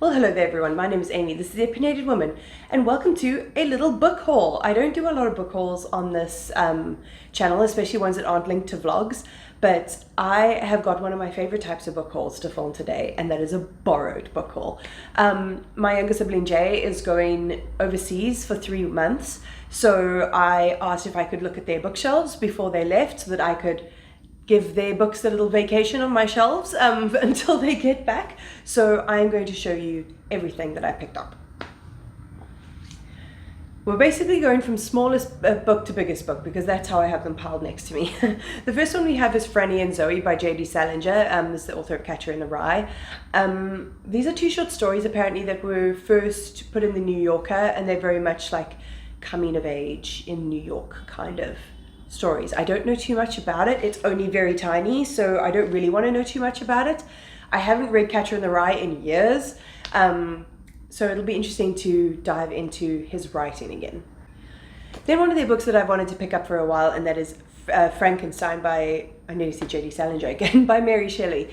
Well, hello there everyone, my name is Amy, this is The Opinionated Woman, and welcome to a little book haul. I don't do a lot of book hauls on this channel, especially ones that aren't linked to vlogs, but I have got one of my favorite types of book hauls to film today, and that is a borrowed book haul. My younger sibling Jay is going overseas for 3 months, so I asked if I could look at their bookshelves before they left so that I could give their books a little vacation on my shelves until they get back. So I'm going to show you everything that I picked up. We're basically going from smallest book to biggest book because that's how I have them piled next to me. The first one we have is Franny and Zoe by J.D. Salinger. This is the author of Catcher in the Rye. These are 2 short stories apparently that were first put in the New Yorker, and they're very much like coming of age in New York kind of stories. I don't know too much about it. It's only very tiny, so I don't really want to know too much about it. I haven't read Catcher in the Rye in years, so it'll be interesting to dive into his writing again. Then one of their books that I've wanted to pick up for a while, and that is Frankenstein by, I nearly said J.D. Salinger again, by Mary Shelley.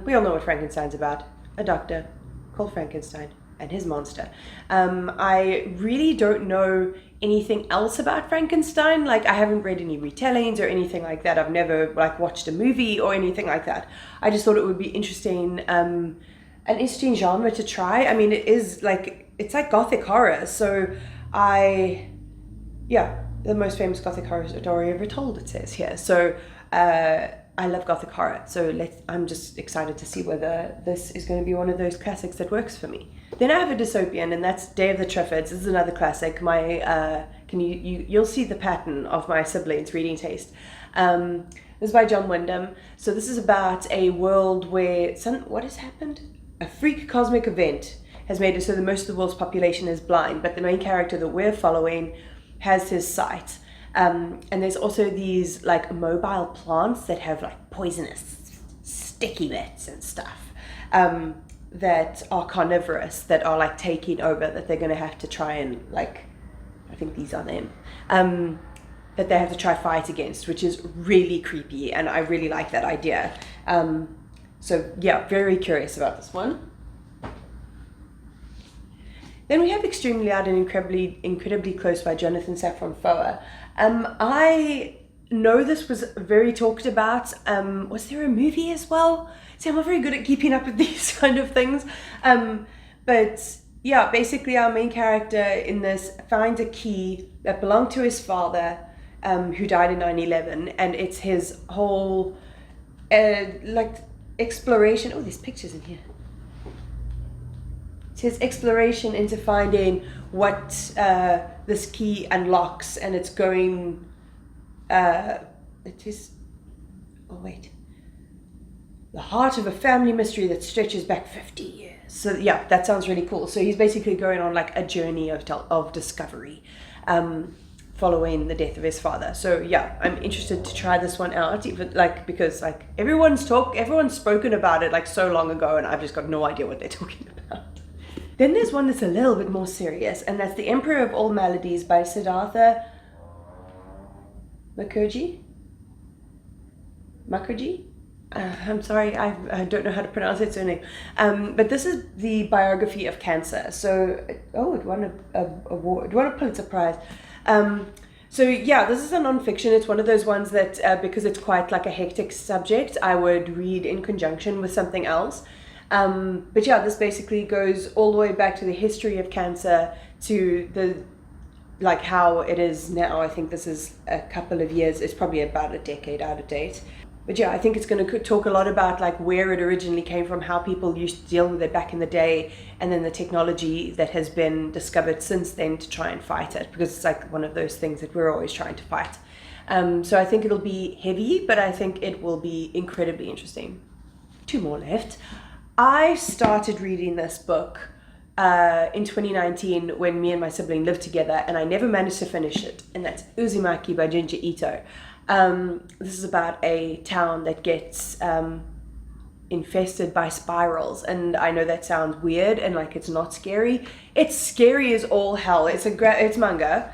We all know what Frankenstein's about. A doctor called Frankenstein and his monster. I really don't know anything else about Frankenstein. Like, I haven't read any retellings or anything like that. I've never like watched a movie or anything like that. I just thought it would be interesting, an interesting genre to try. I mean, it's like gothic horror, so the most famous gothic horror story ever told, it says here. So I love gothic horror, so I'm just excited to see whether this is going to be one of those classics that works for me. Then I have a dystopian, and that's Day of the Triffids. This is another classic. You'll see the pattern of my siblings' reading taste. This is by John Wyndham. So this is about a world where what has happened? A freak cosmic event has made it so that most of the world's population is blind, but the main character that we're following has his sight. And there's also these like mobile plants that have like poisonous sticky bits and stuff that are carnivorous, that are like taking over, that they're going to have to try and like, I think these are them, that they have to try fight against, which is really creepy, and I really like that idea. So yeah, very curious about this one. Then we have Extremely Loud and Incredibly Close by Jonathan Safran Foer. I know this was very talked about. Was there a movie as well? See, I'm not very good at keeping up with these kind of things. But yeah, basically our main character in this finds a key that belonged to his father, who died in 9/11, and it's his whole like exploration. Oh, there's pictures in here. It's his exploration into finding what this key unlocks, and it's going, it is, oh wait, the heart of a family mystery that stretches back 50 years. So yeah, that sounds really cool. So he's basically going on like a journey of discovery, following the death of his father. So yeah, I'm interested to try this one out, even because everyone's spoken about it like so long ago, and I've just got no idea what they're talking about. Then there's one that's a little bit more serious, and that's The Emperor of All Maladies by Siddhartha Mukherjee? I'm sorry, I don't know how to pronounce it surname. But this is the biography of cancer. So, it won an award, it won a Pulitzer Prize. So yeah, this is a non-fiction. It's one of those ones that, because it's quite like a hectic subject, I would read in conjunction with something else. But yeah, this basically goes all the way back to the history of cancer, to how it is now. I think this is a couple of years, it's probably about a decade out of date. But yeah, I think it's going to talk a lot about like where it originally came from, how people used to deal with it back in the day, and then the technology that has been discovered since then to try and fight it, because it's like one of those things that we're always trying to fight. So I think it'll be heavy, but I think it will be incredibly interesting. 2 more left. I started reading this book in 2019 when me and my sibling lived together, and I never managed to finish it, and that's Uzumaki by Junji Ito. This is about a town that gets infested by spirals, and I know that sounds weird and like it's not scary. It's scary as all hell. It's manga,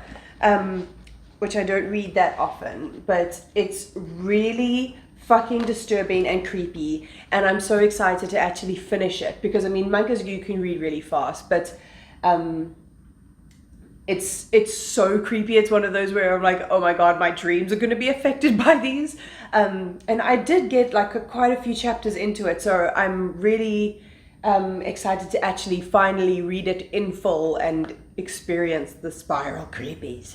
which I don't read that often, but it's really fucking disturbing and creepy, and I'm so excited to actually finish it, because I mean, mangas you can read really fast, but it's so creepy. It's one of those where I'm like, oh my god, my dreams are going to be affected by these. And I did get like quite a few chapters into it, so I'm really excited to actually finally read it in full and experience the spiral creepies.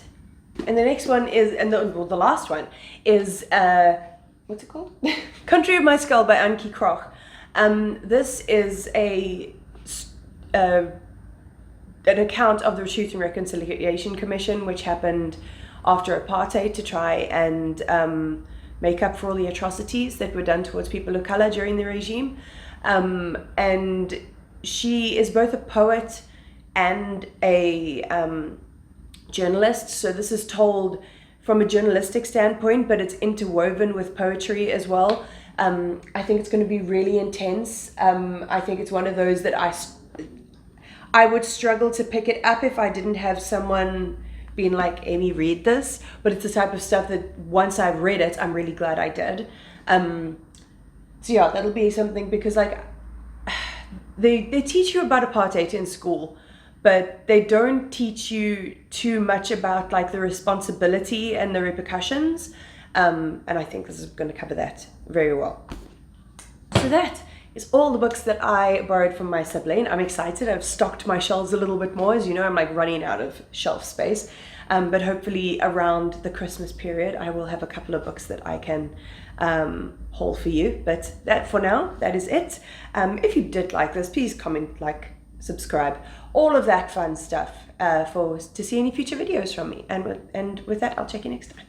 And the next one is, and the last one is, what's it called? Country of My Skull by Ankie Kroch. This is an account of the Truth and Reconciliation Commission, which happened after apartheid, to try and make up for all the atrocities that were done towards people of color during the regime. And she is both a poet and a journalist, so this is told from a journalistic standpoint, but it's interwoven with poetry as well. I think it's going to be really intense. I think it's one of those that I would struggle to pick it up if I didn't have someone being like, Amy, read this. But it's the type of stuff that once I've read it, I'm really glad I did. So yeah, that'll be something, because like they teach you about apartheid in school, but they don't teach you too much about like the responsibility and the repercussions. And I think this is going to cover that very well. So that is all the books that I borrowed from my sibling. I'm excited. I've stocked my shelves a little bit more. As you know, I'm like running out of shelf space. But hopefully around the Christmas period, I will have a couple of books that I can haul for you. But that for now, that is it. If you did like this, please comment, like, subscribe, all of that fun stuff to see any future videos from me. And with that, I'll check you next time.